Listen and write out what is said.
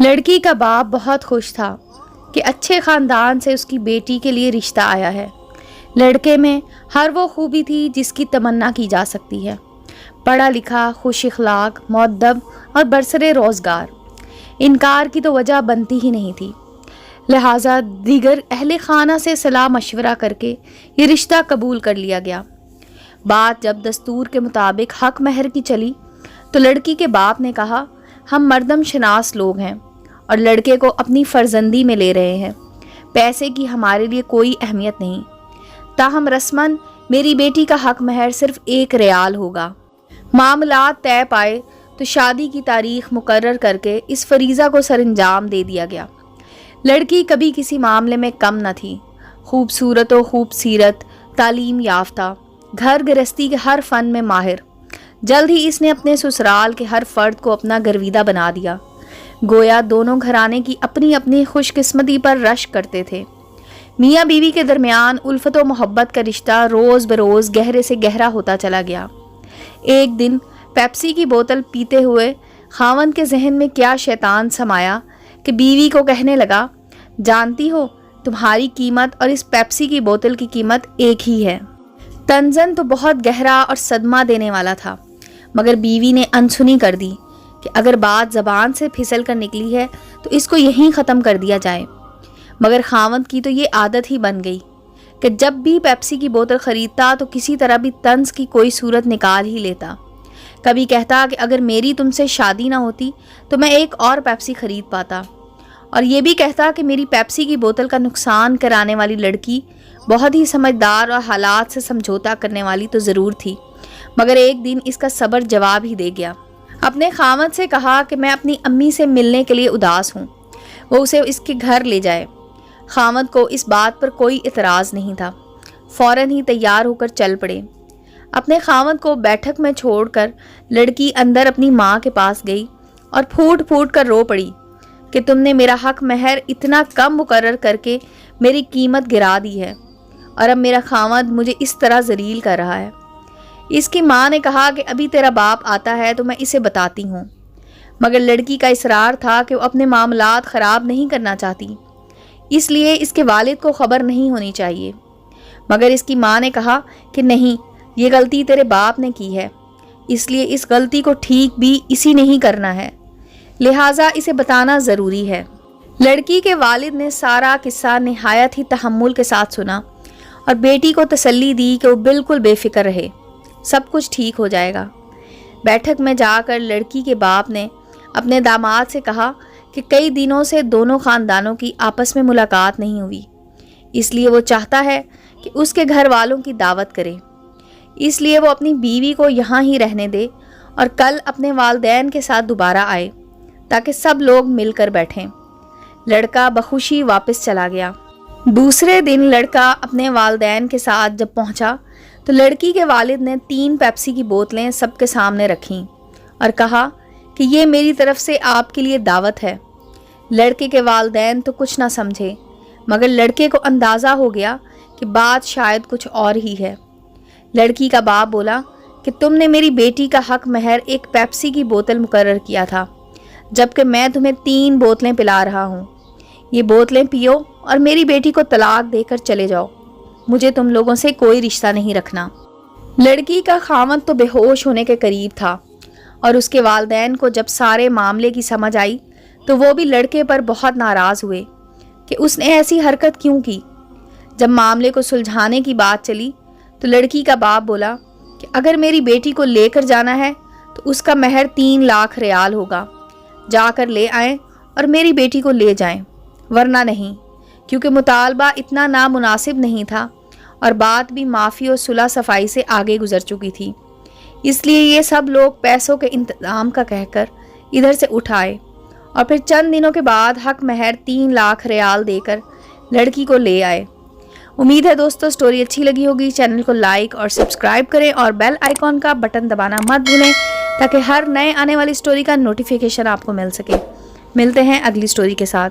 لڑکی کا باپ بہت خوش تھا کہ اچھے خاندان سے اس کی بیٹی کے لیے رشتہ آیا ہے۔ لڑکے میں ہر وہ خوبی تھی جس کی تمنا کی جا سکتی ہے، پڑھا لکھا، خوش اخلاق، مؤدب اور برسر روزگار۔ انکار کی تو وجہ بنتی ہی نہیں تھی، لہٰذا دیگر اہل خانہ سے صلاح مشورہ کر کے یہ رشتہ قبول کر لیا گیا۔ بات جب دستور کے مطابق حق مہر کی چلی تو لڑکی کے باپ نے کہا، ہم مردم شناس لوگ ہیں اور لڑکے کو اپنی فرزندی میں لے رہے ہیں، پیسے کی ہمارے لیے کوئی اہمیت نہیں، تاہم رسماً میری بیٹی کا حق مہر صرف 1 ریال ہوگا۔ معاملات طے پائے تو شادی کی تاریخ مقرر کر کے اس فریضہ کو سر انجام دے دیا گیا۔ لڑکی کبھی کسی معاملے میں کم نہ تھی، خوبصورت و خوب سیرت، تعلیم یافتہ، گھر گرہستی کے ہر فن میں ماہر۔ جلد ہی اس نے اپنے سسرال کے ہر فرد کو اپنا گرویدہ بنا دیا، گویا دونوں گھرانے کی اپنی اپنی خوش قسمتی پر رشک کرتے تھے۔ میاں بیوی کے درمیان الفت و محبت کا رشتہ روز بروز گہرے سے گہرا ہوتا چلا گیا۔ ایک دن پیپسی کی بوتل پیتے ہوئے خاوند کے ذہن میں کیا شیطان سمایا کہ بیوی کو کہنے لگا، جانتی ہو تمہاری قیمت اور اس پیپسی کی بوتل کی قیمت ایک ہی ہے۔ طنزاً تو بہت گہرا اور صدمہ دینے والا تھا، مگر بیوی نے انسنی کر دی کہ اگر بات زبان سے پھسل کر نکلی ہے تو اس کو یہیں ختم کر دیا جائے۔ مگر خاوند کی تو یہ عادت ہی بن گئی کہ جب بھی پیپسی کی بوتل خریدتا تو کسی طرح بھی طنز کی کوئی صورت نکال ہی لیتا۔ کبھی کہتا کہ اگر میری تم سے شادی نہ ہوتی تو میں ایک اور پیپسی خرید پاتا، اور یہ بھی کہتا کہ میری پیپسی کی بوتل کا نقصان کرانے والی لڑکی بہت ہی سمجھدار اور حالات سے سمجھوتا کرنے والی تو ضرور تھی، مگر ایک دن اس کا صبر جواب ہی دے گیا۔ اپنے خاوند سے کہا کہ میں اپنی امی سے ملنے کے لیے اداس ہوں، وہ اسے اس کے گھر لے جائے۔ خاوند کو اس بات پر کوئی اعتراض نہیں تھا، فوراً ہی تیار ہو کر چل پڑے۔ اپنے خاوند کو بیٹھک میں چھوڑ کر لڑکی اندر اپنی ماں کے پاس گئی اور پھوٹ پھوٹ کر رو پڑی کہ تم نے میرا حق مہر اتنا کم مقرر کر کے میری قیمت گرا دی ہے، اور اب میرا خاوند مجھے اس طرح ذلیل کر رہا ہے۔ اس کی ماں نے کہا کہ ابھی تیرا باپ آتا ہے تو میں اسے بتاتی ہوں، مگر لڑکی کا اصرار تھا کہ وہ اپنے معاملات خراب نہیں کرنا چاہتی، اس لیے اس کے والد کو خبر نہیں ہونی چاہیے۔ مگر اس کی ماں نے کہا کہ نہیں، یہ غلطی تیرے باپ نے کی ہے، اس لیے اس غلطی کو ٹھیک بھی اسی نے ہی کرنا ہے، لہٰذا اسے بتانا ضروری ہے۔ لڑکی کے والد نے سارا قصہ نہایت ہی تحمل کے ساتھ سنا اور بیٹی کو تسلی دی کہ وہ بالکل بے فکر رہے، سب کچھ ٹھیک ہو جائے گا۔ بیٹھک میں جا کر لڑکی کے باپ نے اپنے داماد سے کہا کہ کئی دنوں سے دونوں خاندانوں کی آپس میں ملاقات نہیں ہوئی، اس لیے وہ چاہتا ہے کہ اس کے گھر والوں کی دعوت کرے، اس لیے وہ اپنی بیوی کو یہاں ہی رہنے دے اور کل اپنے والدین کے ساتھ دوبارہ آئے تاکہ سب لوگ مل کر بیٹھیں۔ لڑکا بخوشی واپس چلا گیا۔ دوسرے دن لڑکا اپنے والدین کے ساتھ جب پہنچا تو لڑکی کے والد نے 3 پیپسی کی بوتلیں سب کے سامنے رکھیں اور کہا کہ یہ میری طرف سے آپ کے لیے دعوت ہے۔ لڑکے کے والدین تو کچھ نہ سمجھے، مگر لڑکے کو اندازہ ہو گیا کہ بات شاید کچھ اور ہی ہے۔ لڑکی کا باپ بولا کہ تم نے میری بیٹی کا حق مہر 1 پیپسی کی بوتل مقرر کیا تھا، جبکہ میں تمہیں 3 بوتلیں پلا رہا ہوں۔ یہ بوتلیں پیو اور میری بیٹی کو طلاق دے کر چلے جاؤ، مجھے تم لوگوں سے کوئی رشتہ نہیں رکھنا۔ لڑکی کا خاوند تو بے ہوش ہونے کے قریب تھا، اور اس کے والدین کو جب سارے معاملے کی سمجھ آئی تو وہ بھی لڑکے پر بہت ناراض ہوئے کہ اس نے ایسی حرکت کیوں کی۔ جب معاملے کو سلجھانے کی بات چلی تو لڑکی کا باپ بولا کہ اگر میری بیٹی کو لے کر جانا ہے تو اس کا مہر 3 لاکھ ریال ہوگا، جا کر لے آئیں اور میری بیٹی کو لے جائیں، ورنہ نہیں، کیونکہ مطالبہ اتنا نامناسب نہیں تھا اور بات بھی معافی اور صلح صفائی سے آگے گزر چکی تھی، اس لیے یہ سب لوگ پیسوں کے انتظام کا کہہ کر ادھر سے اٹھ آئے اور پھر چند دنوں کے بعد حق مہر 3 لاکھ ریال دے کر لڑکی کو لے آئے۔ امید ہے دوستو سٹوری اچھی لگی ہوگی۔ چینل کو لائک اور سبسکرائب کریں اور بیل آئیکن کا بٹن دبانا مت بھولیں تاکہ ہر نئے آنے والی سٹوری کا نوٹیفیکیشن آپ کو مل سکے۔ ملتے ہیں اگلی سٹوری کے ساتھ۔